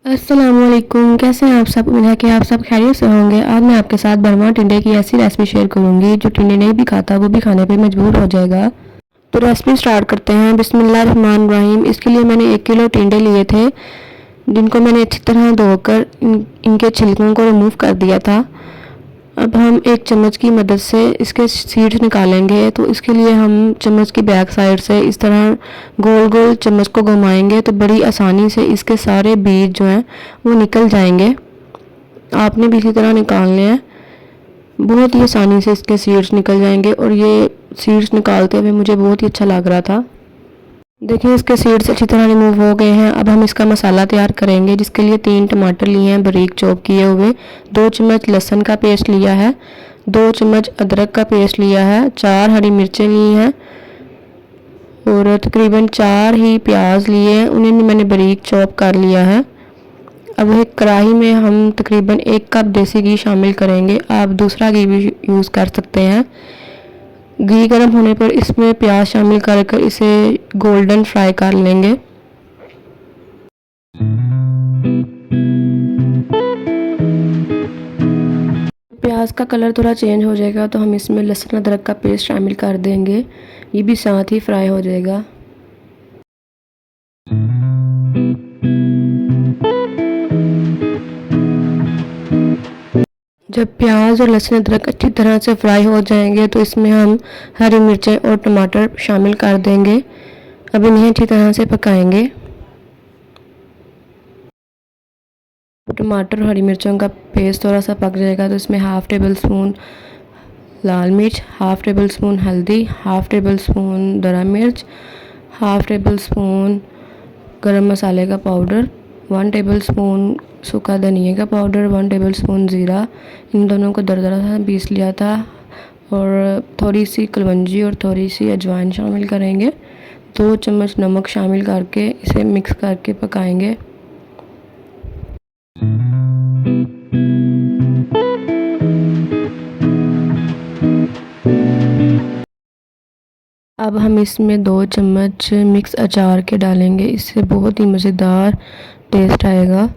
अस्सलाम वालेकुम। कैसे हैं आप सब? उम्मीद है कि आप सब खैरियत से होंगे। आज मैं आपके साथ बरमा टिंडे की ऐसी रेसिपी शेयर करूंगी जो टिंडे नहीं भी खाता वो भी खाने पे मजबूर हो जाएगा। तो रेसिपी स्टार्ट करते हैं। बिस्मिल्लाहिर्रहमानिर्रहीम। इसके लिए मैंने 1 किलो टिंडे लिए थे, जिनको मैंने अच्छी तरह धोकर इनके छिलकों को रिमूव कर दिया था। अब हम एक चम्मच की मदद से इसके सीड्स निकालेंगे। तो इसके लिए हम चम्मच की बैक साइड से इस तरह गोल गोल चम्मच को घुमाएंगे तो बड़ी आसानी से इसके सारे बीज जो हैं वो निकल जाएंगे। आपने भी इसी तरह निकालने हैं, बहुत ही आसानी से इसके सीड्स निकल जाएंगे। और ये सीड्स निकालते हुए मुझे बहुत ही अच्छा लग रहा था। देखिए इसके सीड्स अच्छी तरह रिमूव हो गए हैं। अब हम इसका मसाला तैयार करेंगे, जिसके लिए 3 टमाटर लिए हैं बारीक चॉप किए हुए, 2 चम्मच लहसुन का पेस्ट लिया है, 2 चम्मच अदरक का पेस्ट लिया है, 4 हरी मिर्चें ली हैं और तकरीबन 4 ही प्याज लिए हैं, उन्हें भी मैंने बारीक चॉप कर लिया है। अब एक कढ़ाई में हम तकरीबन 1 कप देसी घी शामिल करेंगे। आप दूसरा घी भी यूज़ कर सकते हैं। घी गर्म होने पर इसमें प्याज शामिल कर इसे गोल्डन फ्राई कर लेंगे। प्याज का कलर थोड़ा चेंज हो जाएगा तो हम इसमें लहसुन अदरक का पेस्ट शामिल कर देंगे, ये भी साथ ही फ्राई हो जाएगा। जब प्याज और लहसुन अदरक अच्छी तरह से फ्राई हो जाएंगे तो इसमें हम हरी मिर्चें और टमाटर शामिल कर देंगे। अब इन्हें अच्छी तरह से पकाएंगे। टमाटर और हरी मिर्चों का पेस्ट थोड़ा सा पक जाएगा तो इसमें हाफ़ टेबल स्पून लाल मिर्च, हाफ़ टेबल स्पून हल्दी, हाफ़ टेबल स्पून दरा मिर्च, हाफ़ टेबल स्पून गरम मसाले का पाउडर, 1 टेबल स्पून सूखा धनिया का पाउडर, 1 टेबल स्पून ज़ीरा, इन दोनों को दरदरा सा पीस लिया था, और थोड़ी सी कलवंजी और थोड़ी सी अजवाइन शामिल करेंगे। 2 चम्मच नमक शामिल करके इसे मिक्स करके पकाएंगे। अब हम इसमें 2 चम्मच मिक्स अचार के डालेंगे, इससे बहुत ही मज़ेदार टेस्ट आएगा।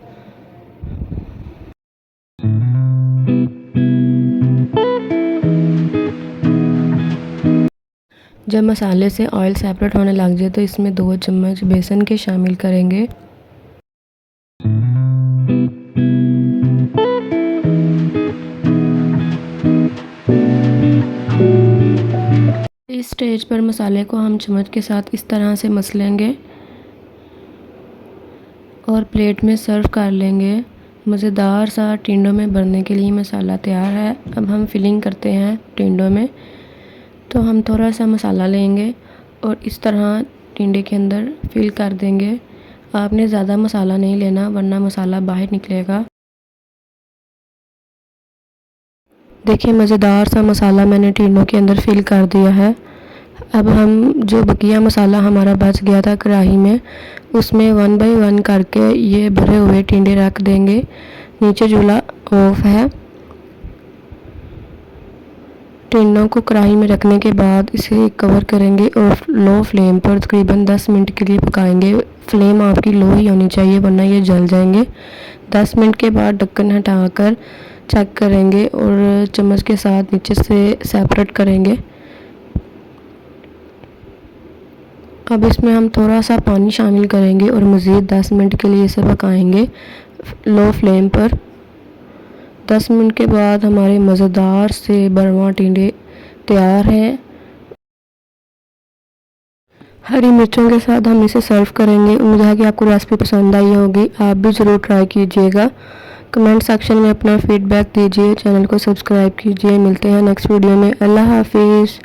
जब मसाले से ऑयल सेपरेट होने लग जाए तो इसमें 2 चम्मच बेसन के शामिल करेंगे। इस स्टेज पर मसाले को हम चम्मच के साथ इस तरह से मसलेंगे और प्लेट में सर्व कर लेंगे। मज़ेदार सा टिंडों में भरने के लिए मसाला तैयार है। अब हम फिलिंग करते हैं टिंडों में। तो हम थोड़ा सा मसाला लेंगे और इस तरह टिंडे के अंदर फिल कर देंगे। आपने ज़्यादा मसाला नहीं लेना वरना मसाला बाहर निकलेगा। देखिए मज़ेदार सा मसाला मैंने टिंडों के अंदर फिल कर दिया है। अब हम जो बकिया मसाला हमारा बच गया था कढ़ाई में, उसमें 1 बाय 1 करके ये भरे हुए टिंडे रख देंगे। नीचे चूल्हा ऑफ है। टिंडों को कढ़ाई में रखने के बाद इसे कवर करेंगे और लो फ्लेम पर तकरीबन 10 मिनट के लिए पकाएंगे। फ्लेम आपकी लो ही होनी चाहिए वरना ये जल जाएंगे। 10 मिनट के बाद ढक्कन हटाकर चेक करेंगे और चम्मच के साथ नीचे से सेपरेट करेंगे। अब इसमें हम थोड़ा सा पानी शामिल करेंगे और मज़ीद 10 मिनट के लिए इसे पकाएंगे लो फ्लेम पर। 10 मिनट के बाद हमारे मज़ेदार से बरमा टिंडे तैयार हैं। हरी मिर्चों के साथ हम इसे सर्व करेंगे। उम्मीद है कि आपको रेसिपी पसंद आई होगी। आप भी ज़रूर ट्राई कीजिएगा। कमेंट सेक्शन में अपना फीडबैक दीजिए। चैनल को सब्सक्राइब कीजिए। मिलते हैं नेक्स्ट वीडियो में। अल्लाह हाफिज़।